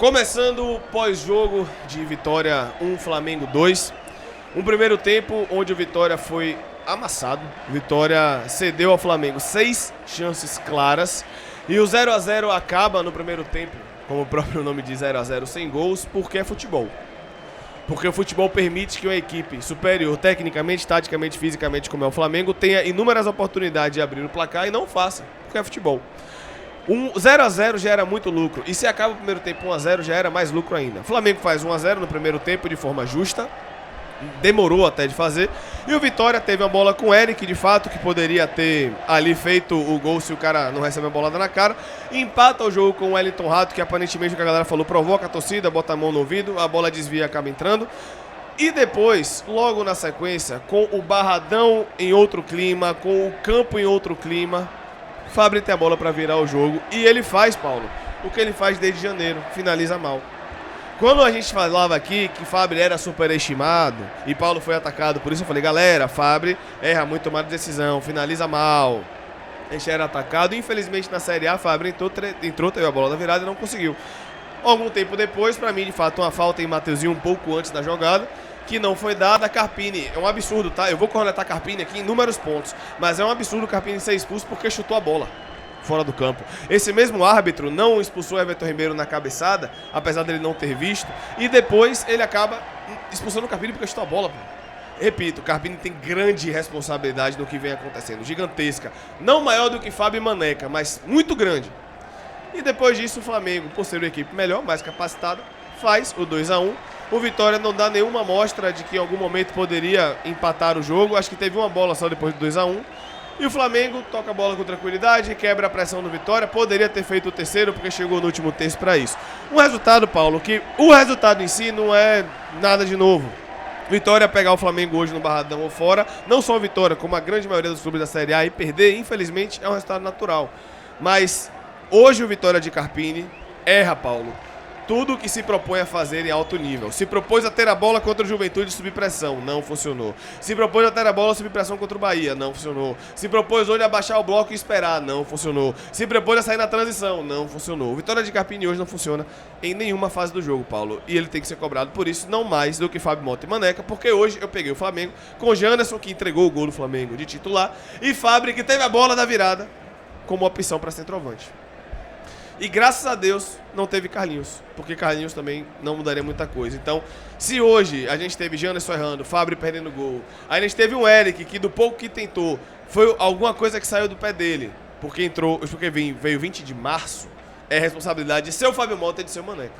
Começando o pós-jogo de Vitória 1, Flamengo 2. Um primeiro tempo onde o Vitória foi amassado. Vitória cedeu ao Flamengo 6 chances claras. E o 0x0 acaba no primeiro tempo, como o próprio nome diz, 0x0 sem gols, porque é futebol. Porque o futebol permite que uma equipe superior, tecnicamente, taticamente, fisicamente, como é o Flamengo, tenha inúmeras oportunidades de abrir o placar e não faça, porque é futebol. 0x0 já era muito lucro. E se acaba o primeiro tempo 1x0, já era mais lucro ainda. O Flamengo faz 1x0 no primeiro tempo de forma justa. Demorou até de fazer. E o Vitória teve uma bola com o Eric, de fato, que poderia ter ali feito o gol se o cara não recebe a bolada na cara. E empata o jogo com o Wellington Rato, que aparentemente o que a galera falou, provoca a torcida, bota a mão no ouvido, a bola desvia e acaba entrando. E depois, logo na sequência, com o Barradão em outro clima, com o campo em outro clima, Fábio tem a bola para virar o jogo e ele faz, Paulo, o que ele faz desde janeiro, finaliza mal. Quando a gente falava aqui que Fábio era superestimado e Paulo foi atacado, por isso eu falei, galera, Fábio erra muito tomada de decisão, finaliza mal. A gente era atacado e infelizmente na Série A, Fábio entrou, teve a bola da virada e não conseguiu. Algum tempo depois, para mim, de fato, uma falta em Mateuzinho um pouco antes da jogada, que não foi dada. Carpini, é um absurdo, tá? Eu vou cornetar Carpini aqui em inúmeros pontos, mas é um absurdo o Carpini ser expulso porque chutou a bola fora do campo. Esse mesmo árbitro não expulsou o Everton Ribeiro na cabeçada, apesar dele não ter visto, e depois ele acaba expulsando o Carpini porque chutou a bola, pô. Repito, o Carpini tem grande responsabilidade no que vem acontecendo, gigantesca. Não maior do que Fábio e Maneca, mas muito grande. E depois disso o Flamengo, por ser uma equipe melhor, mais capacitada, faz o 2x1. O Vitória não dá nenhuma mostra de que em algum momento poderia empatar o jogo. Acho que teve uma bola só depois do 2x1. E o Flamengo toca a bola com tranquilidade, quebra a pressão do Vitória. Poderia ter feito o terceiro porque chegou no último terço para isso. Um resultado, Paulo, que o resultado em si não é nada de novo. Vitória pegar o Flamengo hoje no Barradão ou fora, não só a Vitória, como a grande maioria dos clubes da Série A, e perder, infelizmente, é um resultado natural. Mas hoje o Vitória de Carpini erra, Paulo, tudo que se propõe a fazer em alto nível. Se propôs a ter a bola contra o Juventude sob pressão, não funcionou. Se propôs a ter a bola sob pressão contra o Bahia, não funcionou. Se propôs hoje a baixar o bloco e esperar, não funcionou. Se propôs a sair na transição, não funcionou. O Vitória de Carpini hoje não funciona em nenhuma fase do jogo, Paulo. E ele tem que ser cobrado por isso, não mais do que Fábio Mota e Maneca, porque hoje eu peguei o Flamengo com Janderson, que entregou o gol do Flamengo de titular, e Fábio, que teve a bola da virada como opção para centroavante. E graças a Deus não teve Carlinhos, porque Carlinhos também não mudaria muita coisa. Então, se hoje a gente teve Janderson errando, Fábio perdendo gol, aí a gente teve um Eric que do pouco que tentou, foi alguma coisa que saiu do pé dele, porque veio 20 de março, é responsabilidade de ser o Fábio Mota e de ser o Maneca.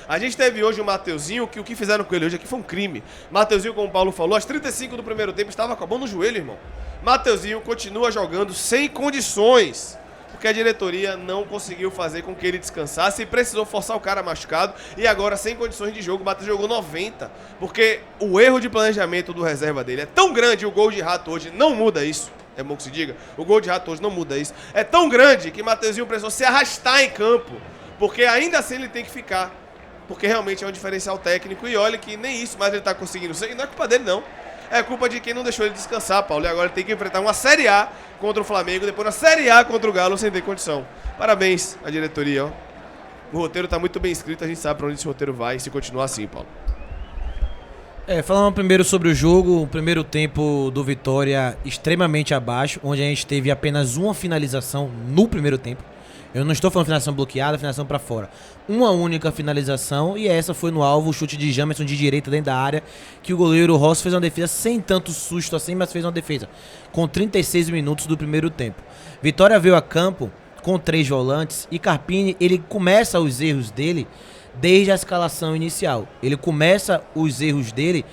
A gente teve hoje o Mateuzinho, que o que fizeram com ele hoje aqui foi um crime. Mateuzinho, como o Paulo falou, aos 35 do primeiro tempo estava com a mão no joelho, irmão. Mateuzinho continua jogando sem condições, porque a diretoria não conseguiu fazer com que ele descansasse e precisou forçar o cara machucado e agora sem condições de jogo, o Matheus jogou 90, porque o erro de planejamento do reserva dele é tão grande, o gol de Rato hoje não muda isso, é bom que se diga, o gol de Rato hoje não muda isso, é tão grande que Mateuzinho precisou se arrastar em campo, porque ainda assim ele tem que ficar, porque realmente é um diferencial técnico e olha que nem isso mais ele tá conseguindo ser, e não é culpa dele não. É culpa de quem não deixou ele descansar, Paulo. E agora ele tem que enfrentar uma Série A contra o Flamengo, depois uma Série A contra o Galo sem ter condição. Parabéns à diretoria, ó. O roteiro tá muito bem escrito, a gente sabe pra onde esse roteiro vai, se continuar assim, Paulo. Falando primeiro sobre o jogo, o primeiro tempo do Vitória extremamente abaixo, onde a gente teve apenas uma finalização no primeiro tempo. Eu não estou falando finalização bloqueada, finalização pra fora. Uma única finalização e essa foi no alvo, o chute de Jamerson de direita dentro da área, que o goleiro Rossi fez uma defesa sem tanto susto assim, mas fez uma defesa com 36 minutos do primeiro tempo. Vitória veio a campo com 3 volantes e Carpini, ele começa os erros dele desde a escalação inicial. Ele começa os erros dele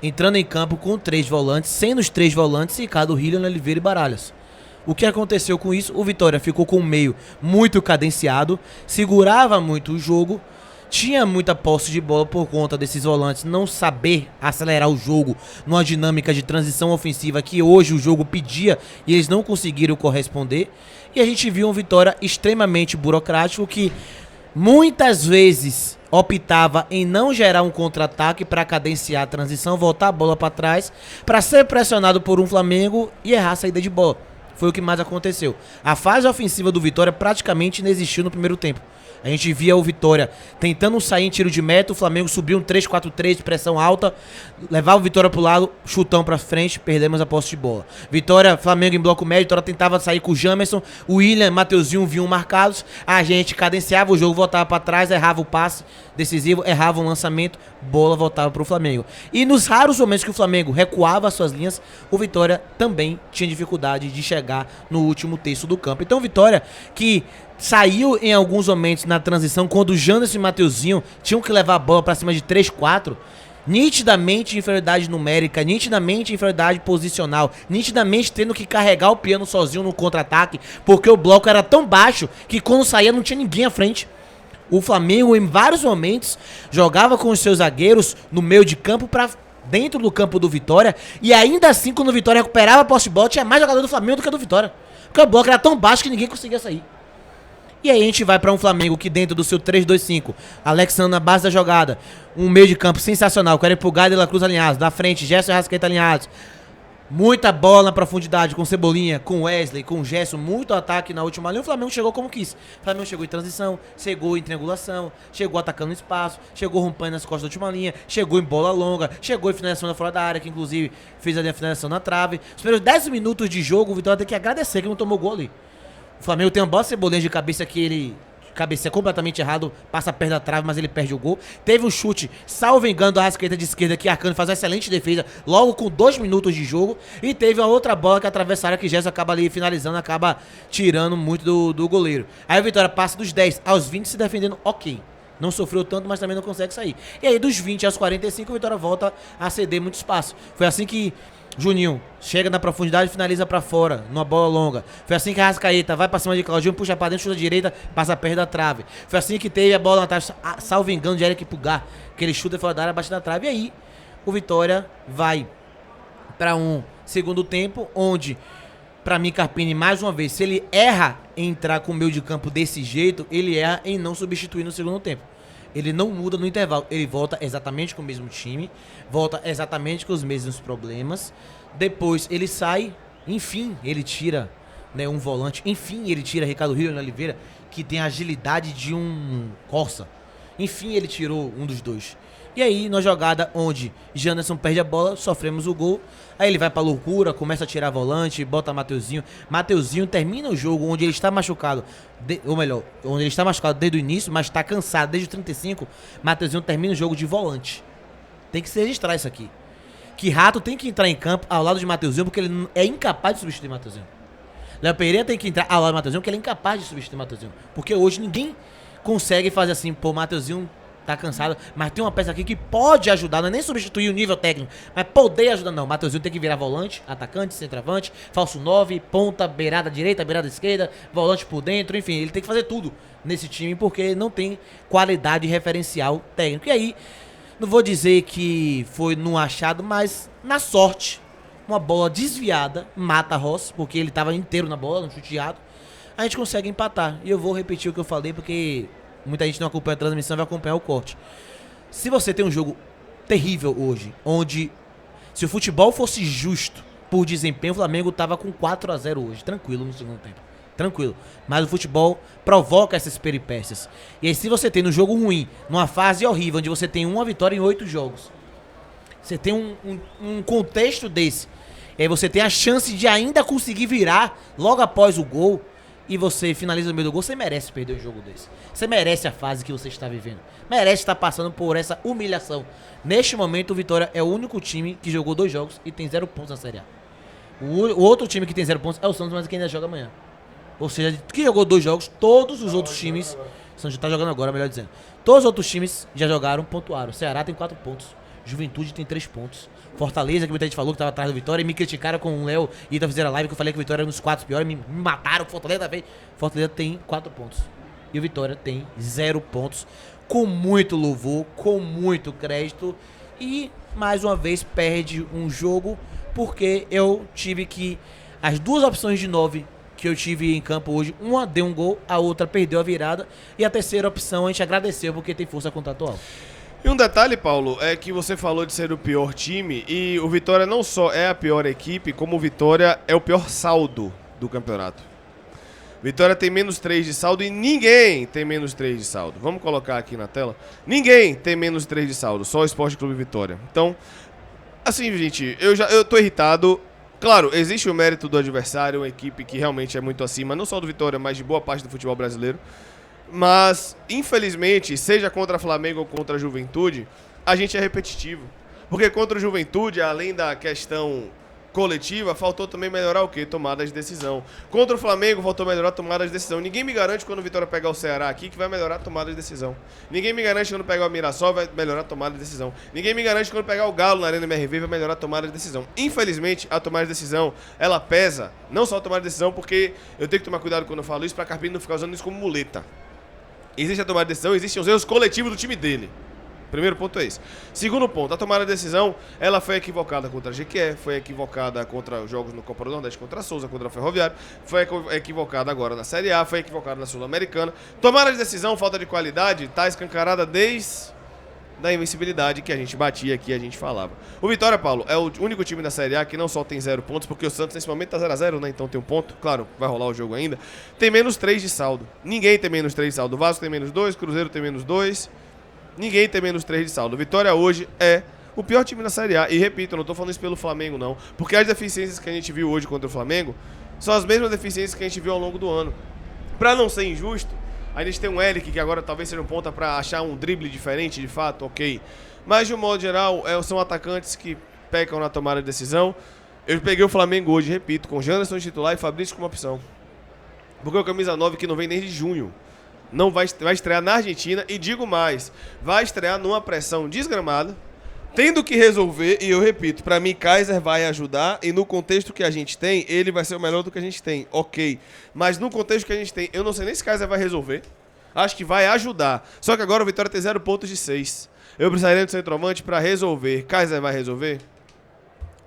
entrando em campo com 3 volantes, sendo os 3 volantes Ricardo Hillian, Oliveira e Baralhas. O que aconteceu com isso? O Vitória ficou com o meio muito cadenciado, segurava muito o jogo, tinha muita posse de bola por conta desses volantes não saber acelerar o jogo numa dinâmica de transição ofensiva que hoje o jogo pedia e eles não conseguiram corresponder. E a gente viu um Vitória extremamente burocrático que muitas vezes optava em não gerar um contra-ataque para cadenciar a transição, voltar a bola para trás, para ser pressionado por um Flamengo e errar a saída de bola. Foi o que mais aconteceu. A fase ofensiva do Vitória praticamente não existiu no primeiro tempo. A gente via o Vitória tentando sair em tiro de meta, o Flamengo subiu um 3-4-3 de pressão alta, levava o Vitória pro lado, chutão pra frente, perdemos a posse de bola. Vitória, Flamengo em bloco médio, Vitória tentava sair com o Jamerson, o William, Mateuzinho vinham marcados, a gente cadenciava o jogo, voltava pra trás, errava o passe decisivo, errava um lançamento, bola voltava pro Flamengo. E nos raros momentos que o Flamengo recuava as suas linhas, o Vitória também tinha dificuldade de chegar no último terço do campo. Então, Vitória, que saiu em alguns momentos na transição, quando o Janderson e o Mateuzinho tinham que levar a bola pra cima de 3-4, nitidamente inferioridade numérica, nitidamente inferioridade posicional, nitidamente tendo que carregar o piano sozinho no contra-ataque, porque o bloco era tão baixo que quando saía não tinha ninguém à frente. O Flamengo, em vários momentos, jogava com os seus zagueiros no meio de campo pra dentro do campo do Vitória, e ainda assim, quando o Vitória recuperava a posse de bola, tinha mais jogador do Flamengo do que do Vitória, porque o bloco era tão baixo que ninguém conseguia sair. E aí a gente vai pra um Flamengo que dentro do seu 3-2-5, Alexandre na base da jogada, um meio de campo sensacional, quero Pulgar e De La Cruz alinhados, da frente, Gerson e Arrascaeta alinhados, muita bola na profundidade, com Cebolinha, com Wesley, com Gerson, muito ataque na última linha. O Flamengo chegou como quis. O Flamengo chegou em transição, chegou em triangulação, chegou atacando no espaço, chegou rompendo nas costas da última linha, chegou em bola longa, chegou em finalização da fora da área, que inclusive fez ali a finalização na trave. Os primeiros 10 minutos de jogo, o Vitória tem que agradecer que não tomou gol ali. O Flamengo tem uma bola Cebolinha de cabeça que ele cabeceia completamente errado, passa perto da trave, mas ele perde o gol. Teve um chute, salvo engano, do Arrascaeta de esquerda, que Arcano faz uma excelente defesa, logo com 2 minutos de jogo. E teve uma outra bola que atravessa a área, que Gerson acaba ali finalizando, acaba tirando muito do goleiro. Aí o Vitória passa dos 10 aos 20 se defendendo ok. Não sofreu tanto, mas também não consegue sair. E aí dos 20 aos 45, o Vitória volta a ceder muito espaço. Foi assim que Juninho chega na profundidade e finaliza pra fora, numa bola longa. Foi assim que a Arrascaeta vai pra cima de Claudinho, puxa pra dentro, chuta direita, passa perto da trave. Foi assim que teve a bola na trave, salvo engano, de Eric Pulgar, que ele chuta fora da área, bate na trave. E aí o Vitória vai pra um segundo tempo, onde, pra mim, Carpini, mais uma vez, se ele erra em entrar com o meio de campo desse jeito, ele erra em não substituir no segundo tempo. Ele não muda no intervalo, ele volta exatamente com o mesmo time, volta exatamente com os mesmos problemas. Depois ele sai, enfim, ele tira, né, um volante, enfim, ele tira Ricardo Rio Oliveira, que tem a agilidade de um Corsa. Enfim, ele tirou um dos dois. E aí, na jogada onde Janderson perde a bola, sofremos o gol. Aí ele vai pra loucura, começa a tirar volante, bota Mateuzinho. Mateuzinho termina o jogo onde ele está machucado, ou melhor, onde ele está machucado desde o início, mas está cansado desde o 35. Mateuzinho termina o jogo de volante. Tem que se registrar isso aqui. Que Rato tem que entrar em campo ao lado de Mateuzinho, porque ele é incapaz de substituir Mateuzinho. Léo Pereira tem que entrar ao lado de Mateuzinho, porque ele é incapaz de substituir Mateuzinho. Porque hoje ninguém consegue fazer assim, pô, Mateuzinho tá cansado, mas tem uma peça aqui que pode ajudar, não é nem substituir o nível técnico, mas poder ajudar, não. Mateuzinho tem que virar volante, atacante, centroavante, falso 9, ponta, beirada direita, beirada esquerda, volante por dentro, enfim, ele tem que fazer tudo nesse time, porque não tem qualidade referencial técnico. E aí, não vou dizer que foi no achado, mas na sorte, uma bola desviada, mata Ross, porque ele tava inteiro na bola, no chute de ato, a gente consegue empatar. E eu vou repetir o que eu falei, porque muita gente não acompanha a transmissão, vai acompanhar o corte. Se você tem um jogo terrível hoje, onde se o futebol fosse justo por desempenho, o Flamengo tava com 4-0 hoje, tranquilo no segundo tempo. Tranquilo. Mas o futebol provoca essas peripécias. E aí, se você tem no jogo ruim, numa fase horrível, onde você tem uma vitória em 8 jogos, você tem um contexto desse, e aí você tem a chance de ainda conseguir virar logo após o gol, e você finaliza no meio do gol, você merece perder um jogo desse. Você merece a fase que você está vivendo. Merece estar passando por essa humilhação. Neste momento, o Vitória é o único time que jogou 2 jogos e tem 0 pontos na Série A. O outro time que tem 0 pontos é o Santos, mas que ainda joga amanhã. Ou seja, que jogou 2 jogos, todos os outros times... O Santos tá jogando agora, melhor dizendo. Todos os outros times já jogaram, pontuaram. O Ceará tem 4 pontos. Juventude tem 3 pontos. Fortaleza, que muita gente falou que tava atrás do Vitória, e me criticaram com o Léo e Ita fizeram a live que eu falei que o Vitória era um dos 4 piores, me mataram. Fortaleza também. Fortaleza tem 4 pontos. E o Vitória tem 0 pontos. Com muito louvor, com muito crédito. E, mais uma vez, perde um jogo porque eu tive que... As 2 opções de 9 que eu tive em campo hoje, uma deu um gol, a outra perdeu a virada. E a terceira opção a gente agradeceu porque tem força contratual. E um detalhe, Paulo, é que você falou de ser o pior time, e o Vitória não só é a pior equipe, como o Vitória é o pior saldo do campeonato. Vitória tem menos 3 de saldo e ninguém tem menos 3 de saldo. Vamos colocar aqui na tela. Ninguém tem menos 3 de saldo, só o Esporte Clube Vitória. Então, assim, gente, eu tô irritado. Claro, existe o mérito do adversário, uma equipe que realmente é muito acima, não só do Vitória, mas de boa parte do futebol brasileiro. Mas, infelizmente, seja contra Flamengo ou contra a Juventude, a gente é repetitivo. Porque contra o Juventude, além da questão coletiva, faltou também melhorar o quê? Tomadas de decisão. Contra o Flamengo, faltou melhorar tomadas de decisão. Ninguém me garante quando o Vitória pegar o Ceará aqui que vai melhorar a tomada de decisão. Ninguém me garante quando pegar o Mirassol vai melhorar a tomada de decisão. Ninguém me garante quando pegar o Galo na Arena MRV vai melhorar a tomada de decisão. Infelizmente, a tomada de decisão, ela pesa, não só a tomada de decisão, porque eu tenho que tomar cuidado quando eu falo isso, pra Carpini não ficar usando isso como muleta. Existe a tomada de decisão, existem os erros coletivos do time dele. Primeiro ponto é esse. Segundo ponto, a tomada de decisão, ela foi equivocada contra a Jequié, foi equivocada contra os jogos no Copa do Nordeste, contra a Souza, contra o Ferroviário, foi equivocada agora na Série A, foi equivocada na Sul-Americana. Tomada de decisão, falta de qualidade, tá escancarada desde da invencibilidade que a gente batia aqui, a gente falava. O Vitória, Paulo, é o único time da Série A que não só tem 0 pontos, porque o Santos nesse momento tá 0-0, né? Então tem um ponto, claro, vai rolar o jogo ainda. Tem menos 3 de saldo. Ninguém tem menos 3 de saldo. O Vasco tem menos 2, Cruzeiro tem menos 2. Ninguém tem menos 3 de saldo. Vitória hoje é o pior time da Série A. E repito, eu não tô falando isso pelo Flamengo, não. Porque as deficiências que a gente viu hoje contra o Flamengo são as mesmas deficiências que a gente viu ao longo do ano. Pra não ser injusto, a gente tem um Eric que agora talvez seja um ponta pra achar um drible diferente, de fato, ok. Mas de um modo geral, são atacantes que pecam na tomada de decisão. Eu peguei o Flamengo hoje, repito, com Janderson de titular e Fabrício como opção. Porque o camisa 9 que não vem desde junho. Não vai estrear na Argentina e digo mais, vai estrear numa pressão desgramada, tendo que resolver, e eu repito, pra mim Kaiser vai ajudar e no contexto que a gente tem, ele vai ser o melhor do que a gente tem, ok. Mas no contexto que a gente tem, eu não sei nem se Kaiser vai resolver, acho que vai ajudar. Só que agora o Vitória tem 0 pontos de 6. Eu precisaria do centroavante pra resolver. Kaiser vai resolver?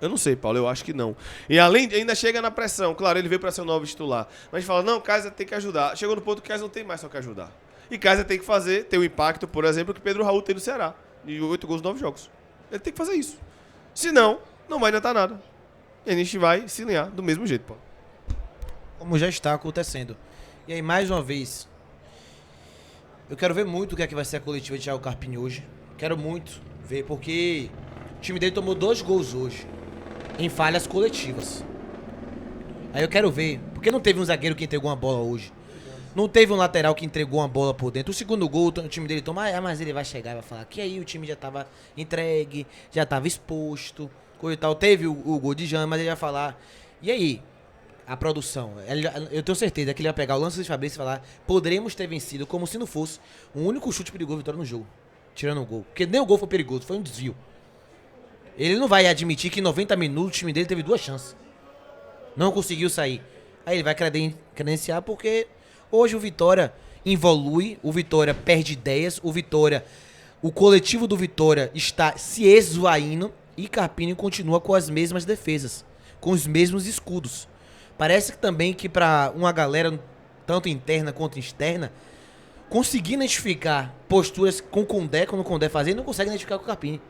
Eu não sei, Paulo, eu acho que não. E além, ainda chega na pressão. Claro, ele veio para ser o novo titular. Mas a gente fala, não, Kaiser tem que ajudar. Chegou no ponto que Kaiser não tem mais só que ajudar. E Kaiser tem que fazer, ter o impacto, por exemplo, que Pedro Raul tem no Ceará. De 8 gols em 9 jogos. Ele tem que fazer isso. Senão, não vai adiantar nada. E a gente vai se alinhar do mesmo jeito, Paulo. Como já está acontecendo. E aí, mais uma vez, eu quero ver muito o que é que vai ser a coletiva de Thiago Carpini hoje. Quero muito ver, porque o time dele tomou 2 gols hoje. Em falhas coletivas. Aí eu quero ver. Porque não teve um zagueiro que entregou uma bola hoje. Não teve um lateral que entregou uma bola por dentro. O segundo gol, o time dele toma. Mas ele vai chegar e vai falar que aí o time já tava entregue, já tava exposto, coisa e tal. Teve o gol de Jean, mas ele vai falar. E aí? A produção. Eu tenho certeza que ele vai pegar o lance de Fabrício e falar: poderíamos ter vencido como se não fosse o único chute perigoso Vitória no jogo. Tirando o gol. Porque nem o gol foi perigoso, foi um desvio. Ele não vai admitir que em 90 minutos o time dele teve 2 chances. Não conseguiu sair. Aí ele vai credenciar porque hoje o Vitória evolui, o Vitória perde ideias, o coletivo do Vitória está se esvaindo e Carpini continua com as mesmas defesas, com os mesmos escudos. Parece que também que para uma galera, tanto interna quanto externa, conseguir identificar posturas com o Condé, quando o Condé fazia, não consegue identificar com o Carpini.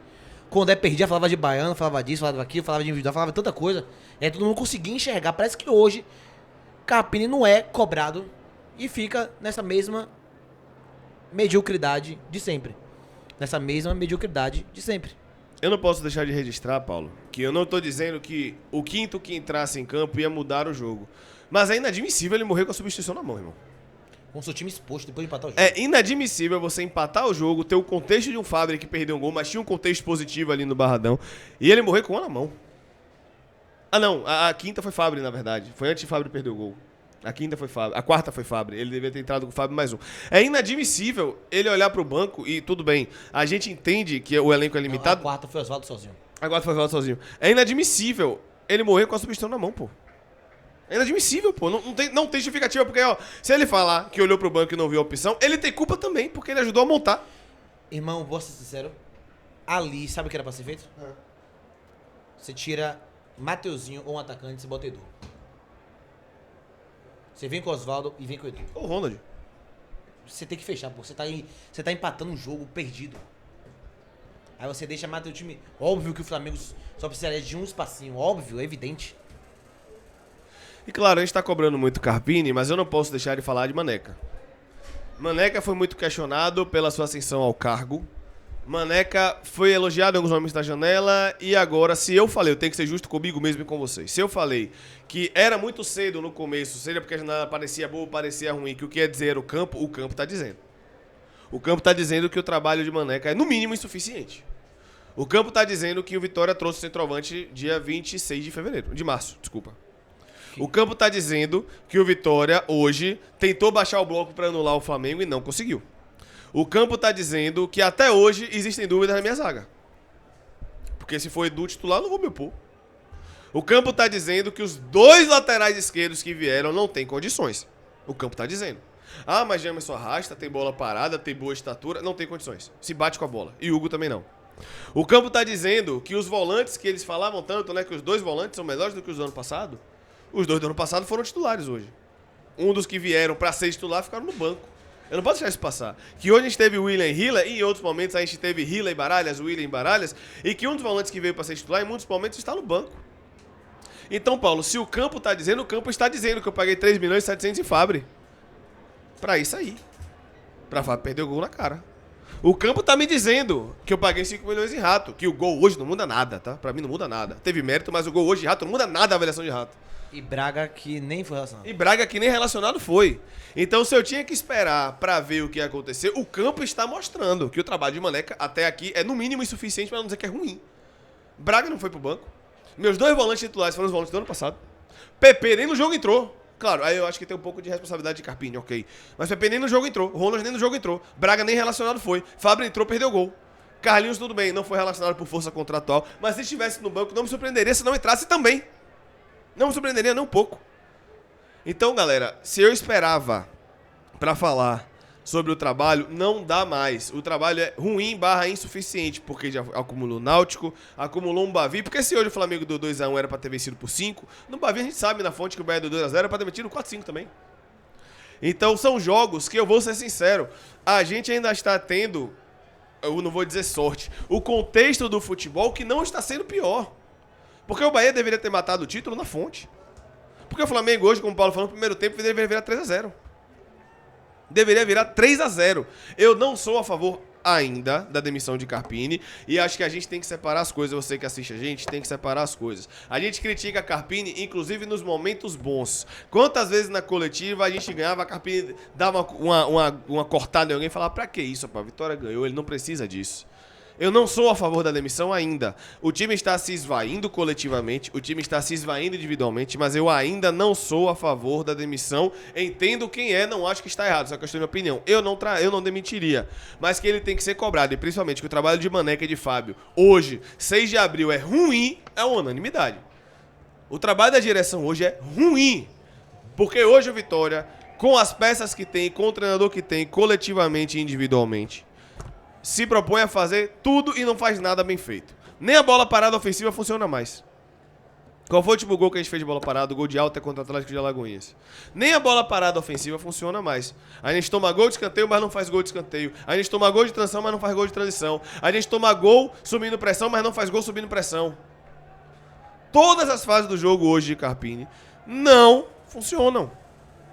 Quando perdia, falava de baiano, falava disso, falava daquilo, falava de individual, falava tanta coisa. E aí todo mundo conseguia enxergar. Parece que hoje Carpini não é cobrado e fica nessa mesma mediocridade de sempre. Eu não posso deixar de registrar, Paulo, que eu não tô dizendo que o quinto que entrasse em campo ia mudar o jogo. Mas é inadmissível ele morrer com a substituição na mão, irmão. Com o seu time exposto depois de empatar o jogo. É inadmissível você empatar o jogo, ter o contexto de um Fábio que perdeu um gol, mas tinha um contexto positivo ali no Barradão, e ele morrer com uma na mão. Ah, não, a quinta foi Fábio, na verdade. Foi antes de Fábio perder o gol. A quinta foi Fábio. A quarta foi Fábio. Ele deveria ter entrado com o Fábio mais um. É inadmissível ele olhar pro banco e tudo bem. A gente entende que o elenco é limitado. A quarta foi Oswaldo sozinho. É inadmissível ele morrer com a substituição na mão, pô. É inadmissível, pô. Não tem justificativa, porque, ó, se ele falar que olhou pro banco e não viu a opção, ele tem culpa também, porque ele ajudou a montar. Irmão, vou ser sincero. Ali, sabe o que era pra ser feito? Você tira Mateuzinho ou um atacante e você bota Edu. Você vem com o Oswaldo e vem com o Edu. Ou o Ronald. Você tem que fechar, pô. Você tá empatando um jogo perdido. Aí você deixa mais o time. Óbvio que o Flamengo só precisaria de um espacinho. Óbvio, é evidente. E claro, a gente tá cobrando muito Carpini, mas eu não posso deixar de falar de Maneca. Maneca foi muito questionado pela sua ascensão ao cargo. Maneca foi elogiado em alguns momentos da janela e agora, se eu falei, eu tenho que ser justo comigo mesmo e com vocês. Se eu falei que era muito cedo no começo, seja porque a janela parecia boa ou parecia ruim, que o que ia dizer era o campo tá dizendo. O campo tá dizendo que o trabalho de Maneca é no mínimo insuficiente. O campo tá dizendo que o Vitória trouxe o centroavante dia 26 de fevereiro, de março, desculpa. O campo tá dizendo que o Vitória, hoje, tentou baixar o bloco para anular o Flamengo e não conseguiu. O campo tá dizendo que até hoje existem dúvidas na minha zaga. Porque se for Edu titular, eu não vou me opor. O campo tá dizendo que os 2 laterais esquerdos que vieram não têm condições. O campo tá dizendo. Ah, mas Jamerson arrasta, tem bola parada, tem boa estatura, não tem condições. Se bate com a bola. E Hugo também não. O campo tá dizendo que os volantes que eles falavam tanto, né, que os 2 volantes são melhores do que os do ano passado. Os 2 do ano passado foram titulares hoje. Um dos que vieram pra ser titular ficaram no banco. Eu não posso deixar isso passar. Que hoje a gente teve o William Hiller e em outros momentos a gente teve Hiller e Baralhas, William e Baralhas, e que um dos volantes que veio pra ser titular em muitos momentos está no banco. Então, Paulo, se o campo tá dizendo, o campo está dizendo que eu paguei 3 milhões e 700 em Fábio. Pra isso aí. Pra Fábio perder o gol na cara. O campo tá me dizendo que eu paguei 5 milhões em Rato. Que o gol hoje não muda nada, tá? Pra mim não muda nada. Teve mérito, mas o gol hoje de Rato não muda nada a avaliação de Rato. E Braga que nem foi relacionado. E Braga que nem relacionado foi. Então, se eu tinha que esperar pra ver o que ia acontecer, o campo está mostrando que o trabalho de Maneca até aqui é no mínimo insuficiente pra não dizer que é ruim. Braga não foi pro banco. Meus 2 volantes titulares foram os volantes do ano passado. PP nem no jogo entrou. Claro, aí eu acho que tem um pouco de responsabilidade de Carpini, ok. Mas PP nem no jogo entrou. Ronald nem no jogo entrou. Braga nem relacionado foi. Fábio entrou, perdeu o gol. Carlinhos, tudo bem, não foi relacionado por força contratual. Mas se estivesse no banco, não me surpreenderia se não entrasse também. Não me surpreenderia nem um pouco. Então, galera, se eu esperava pra falar sobre o trabalho, não dá mais. O trabalho é ruim / insuficiente, porque já acumulou Náutico, acumulou um Bavi, porque se hoje o Flamengo do 2x1 era pra ter vencido por 5, no Bavi a gente sabe na fonte que o Bahia do 2x0 era pra ter metido 4x5 também. Então são jogos que eu vou ser sincero, a gente ainda está tendo, eu não vou dizer sorte, o contexto do futebol que não está sendo pior. Porque o Bahia deveria ter matado o título na fonte. Porque o Flamengo hoje, como o Paulo falou, no primeiro tempo deveria virar 3x0. Deveria virar 3x0. Eu não sou a favor ainda da demissão de Carpini e acho que a gente tem que separar as coisas. Você que assiste a gente tem que separar as coisas. A gente critica a Carpini, inclusive nos momentos bons. Quantas vezes na coletiva a gente ganhava, a Carpini dava uma cortada em alguém e falava: pra que isso, rapaz? A Vitória ganhou, ele não precisa disso. Eu não sou a favor da demissão ainda. O time está se esvaindo coletivamente, o time está se esvaindo individualmente, mas eu ainda não sou a favor da demissão. Entendo quem é, não acho que está errado, só que eu estou na minha opinião. Eu não demitiria, mas que ele tem que ser cobrado, e principalmente que o trabalho de Maneca e de Fábio, hoje, 6 de abril, é ruim, é uma unanimidade. O trabalho da direção hoje é ruim, porque hoje o Vitória, com as peças que tem, com o treinador que tem, coletivamente e individualmente, se propõe a fazer tudo e não faz nada bem feito. Nem a bola parada ofensiva funciona mais. Qual foi o último gol que a gente fez de bola parada? O gol de alta contra o Atlético de Alagoinhas. Nem a bola parada ofensiva funciona mais. A gente toma gol de escanteio, mas não faz gol de escanteio. A gente toma gol de transição, mas não faz gol de transição. A gente toma gol subindo pressão, mas não faz gol subindo pressão. Todas as fases do jogo hoje de Carpini não funcionam.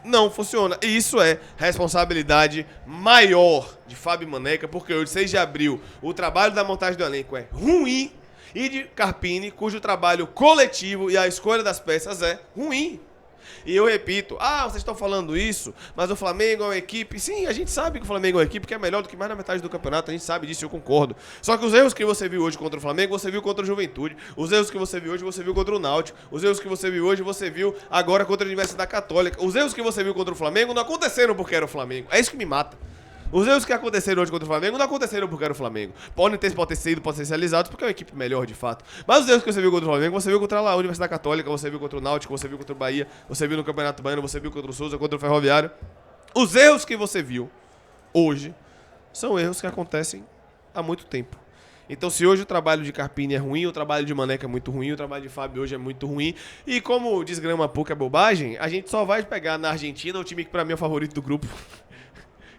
Não funciona. E isso é responsabilidade maior de Fábio Maneca, porque hoje, 6 de abril, o trabalho da montagem do elenco é ruim, e de Carpini, cujo trabalho coletivo e a escolha das peças é ruim. E eu repito, vocês estão falando isso, mas o Flamengo é uma equipe... Sim, a gente sabe que o Flamengo é uma equipe que é melhor do que mais na metade do campeonato, a gente sabe disso, eu concordo. Só que os erros que você viu hoje contra o Flamengo, você viu contra o Juventude. Os erros que você viu hoje, você viu contra o Náutico. Os erros que você viu hoje, você viu agora contra a Universidade Católica. Os erros que você viu contra o Flamengo não aconteceram porque era o Flamengo. É isso que me mata. Os erros que aconteceram hoje contra o Flamengo não aconteceram porque era o Flamengo. Podem ter sido potencializados porque é uma equipe melhor, de fato. Mas os erros que você viu contra o Flamengo, você viu contra a Universidade Católica, você viu contra o Náutico, você viu contra o Bahia, você viu no Campeonato Baiano, você viu contra o Souza, contra o Ferroviário. Os erros que você viu hoje são erros que acontecem há muito tempo. Então, se hoje o trabalho de Carpini é ruim, o trabalho de Maneca é muito ruim, o trabalho de Fábio hoje é muito ruim, e como desgrama pouco é bobagem, a gente só vai pegar na Argentina o time que pra mim é o favorito do grupo,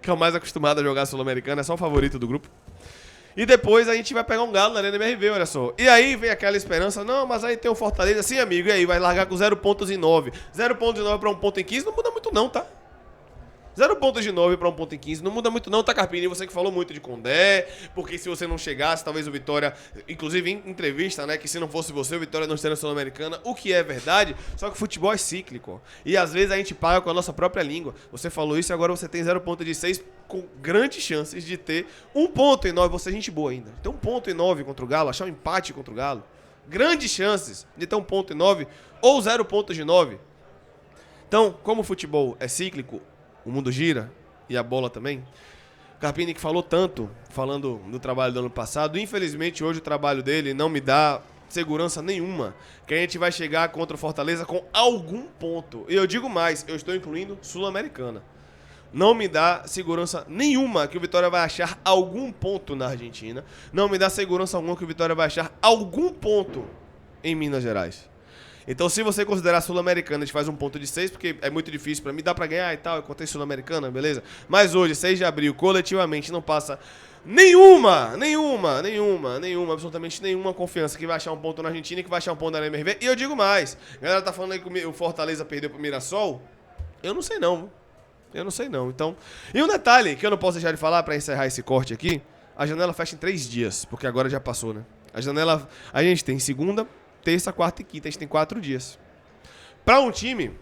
que é o mais acostumado a jogar Sul-Americana, é só o favorito do grupo. E depois a gente vai pegar um Galo na Arena MRV, olha só. E aí vem aquela esperança, não, mas aí tem o Fortaleza, sim, amigo, e aí vai largar com 0 pontos em 9. 0 pontos em 9 pra 1 ponto em 15 não muda muito não, tá? 0 pontos de 9 para 1 ponto em 15 não muda muito não, tá, Carpini? Você que falou muito de Condé, porque se você não chegasse, talvez o Vitória, inclusive em entrevista, né, que se não fosse você, o Vitória não estaria na Sul-Americana, o que é verdade, só que o futebol é cíclico. E às vezes a gente paga com a nossa própria língua. Você falou isso e agora você tem 0 ponto de 6 com grandes chances de ter 1 ponto em 9, você é gente boa ainda. Ter 1 ponto em 9 contra o Galo, achar um empate contra o Galo. Grandes chances de ter 1 ponto em 9 ou 0 pontos de 9. Então, como o futebol é cíclico, o mundo gira e a bola também. Carpini que falou tanto, falando do trabalho do ano passado, infelizmente hoje o trabalho dele não me dá segurança nenhuma que a gente vai chegar contra o Fortaleza com algum ponto. E eu digo mais, eu estou incluindo Sul-Americana. Não me dá segurança nenhuma que o Vitória vai achar algum ponto na Argentina. Não me dá segurança alguma que o Vitória vai achar algum ponto em Minas Gerais. Então, se você considerar Sul-Americana, a gente faz 1 ponto de 6, porque é muito difícil pra mim, dá pra ganhar e tal, eu contei Sul-Americana, beleza? Mas hoje, 6 de abril, coletivamente, não passa absolutamente nenhuma confiança que vai achar um ponto na Argentina e que vai achar um ponto na MRV. E eu digo mais, a galera tá falando aí que o Fortaleza perdeu pro Mirassol, eu não sei não. Então, e um detalhe que eu não posso deixar de falar pra encerrar esse corte aqui, a janela fecha em 3 dias, porque agora já passou, né? A gente tem segunda, terça, quarta e quinta, a gente tem 4 dias. Pra um time,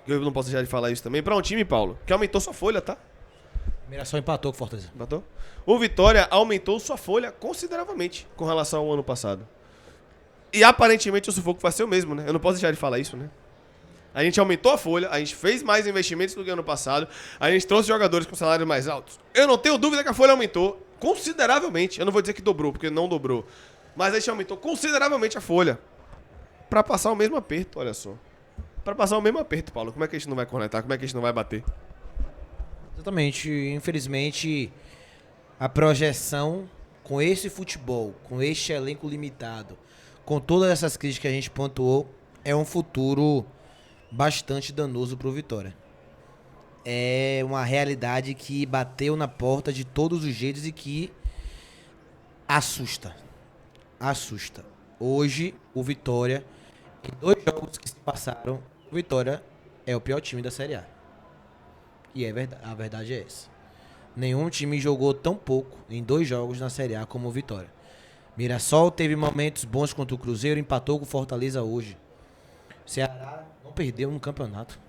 eu não posso deixar de falar isso também, pra um time, Paulo, que aumentou sua folha, tá? Mirassol empatou com o Fortaleza. Empatou? O Vitória aumentou sua folha consideravelmente com relação ao ano passado. E aparentemente o sufoco vai ser o mesmo, né? Eu não posso deixar de falar isso, né? A gente aumentou a folha, a gente fez mais investimentos do que ano passado, a gente trouxe jogadores com salários mais altos. Eu não tenho dúvida que a folha aumentou consideravelmente. Eu não vou dizer que dobrou, porque não dobrou. Mas a gente aumentou consideravelmente a folha. Pra passar o mesmo aperto, olha só. Pra passar o mesmo aperto, Paulo. Como é que a gente não vai cornetar? Como é que a gente não vai bater? Exatamente. Infelizmente, a projeção com esse futebol, com este elenco limitado, com todas essas críticas que a gente pontuou, é um futuro bastante danoso pro Vitória. É uma realidade que bateu na porta de todos os jeitos e que assusta. Hoje, o Vitória, em 2 jogos que se passaram, o Vitória é o pior time da Série A. E é verdade, a verdade é essa. Nenhum time jogou tão pouco em 2 jogos na Série A como o Vitória. Mirassol teve momentos bons contra o Cruzeiro, empatou com o Fortaleza hoje. Ceará não perdeu no campeonato.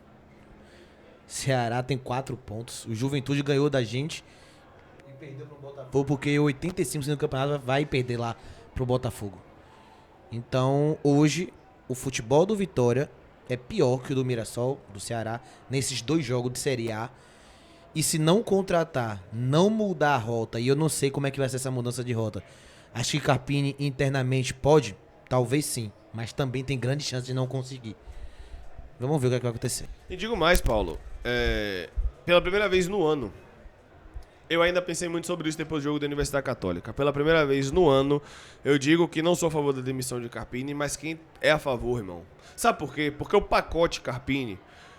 Ceará tem 4 pontos. O Juventude ganhou da gente e perdeu pro Botafogo, porque 85% do campeonato vai perder lá pro Botafogo. Então, hoje, o futebol do Vitória é pior que o do Mirassol, do Ceará, nesses 2 jogos de Série A. E se não contratar, não mudar a rota, e eu não sei como é que vai ser essa mudança de rota, acho que Carpini internamente pode? Talvez sim, mas também tem grande chance de não conseguir. Vamos ver o que vai acontecer. E digo mais, Paulo, pela primeira vez no ano, eu ainda pensei muito sobre isso depois do jogo da Universidade Católica. Pela primeira vez no ano, eu digo que não sou a favor da demissão de Carpini, mas quem é a favor, irmão? Sabe por quê? Porque o pacote Carpini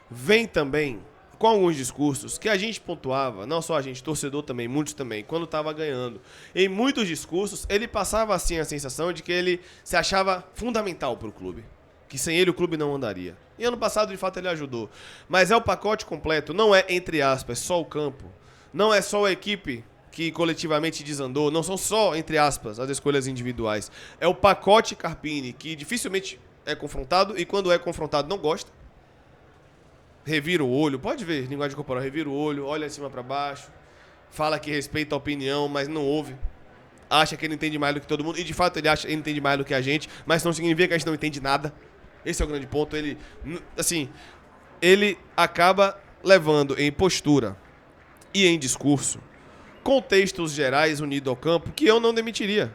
vem também com alguns discursos que a gente pontuava, não só a gente, torcedor também, muitos também, quando estava ganhando. Em muitos discursos, ele passava assim a sensação de que ele se achava fundamental para o clube. Que sem ele o clube não andaria. E ano passado, de fato, ele ajudou. Mas é o pacote completo, não é, entre aspas, só o campo. Não é só a equipe que coletivamente desandou, não são só, entre aspas, as escolhas individuais. É o pacote Carpini, que dificilmente é confrontado e quando é confrontado não gosta. Revira o olho, pode ver, linguagem corporal, revira o olho, olha de cima pra baixo, fala que respeita a opinião, mas não ouve. Acha que ele entende mais do que todo mundo, e de fato ele acha que ele entende mais do que a gente, mas não significa que a gente não entende nada. Esse é o grande ponto. Ele, assim, ele acaba levando em postura e em discurso contextos gerais unidos ao campo que eu não demitiria.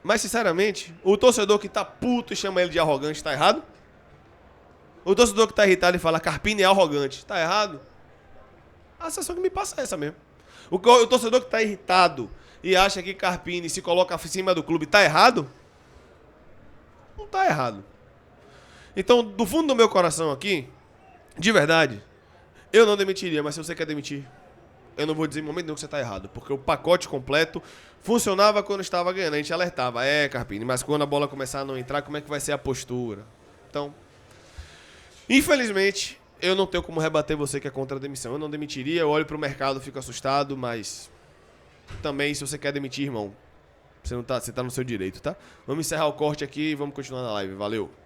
Mas, sinceramente, o torcedor que tá puto e chama ele de arrogante tá errado? O torcedor que tá irritado e fala Carpini é arrogante, tá errado? A sensação que me passa é essa mesmo. O torcedor que tá irritado e acha que Carpini se coloca acima do clube tá errado? Não tá errado. Então, do fundo do meu coração aqui, de verdade, eu não demitiria, mas se você quer demitir, eu não vou dizer em momento nenhum que você tá errado, porque o pacote completo funcionava quando estava ganhando. A gente alertava, Carpini, mas quando a bola começar a não entrar, como é que vai ser a postura? Então, infelizmente, eu não tenho como rebater você que é contra a demissão. Eu não demitiria, eu olho pro mercado, fico assustado, mas também, se você quer demitir, irmão, você tá no seu direito, tá? Vamos encerrar o corte aqui e vamos continuar na live. Valeu!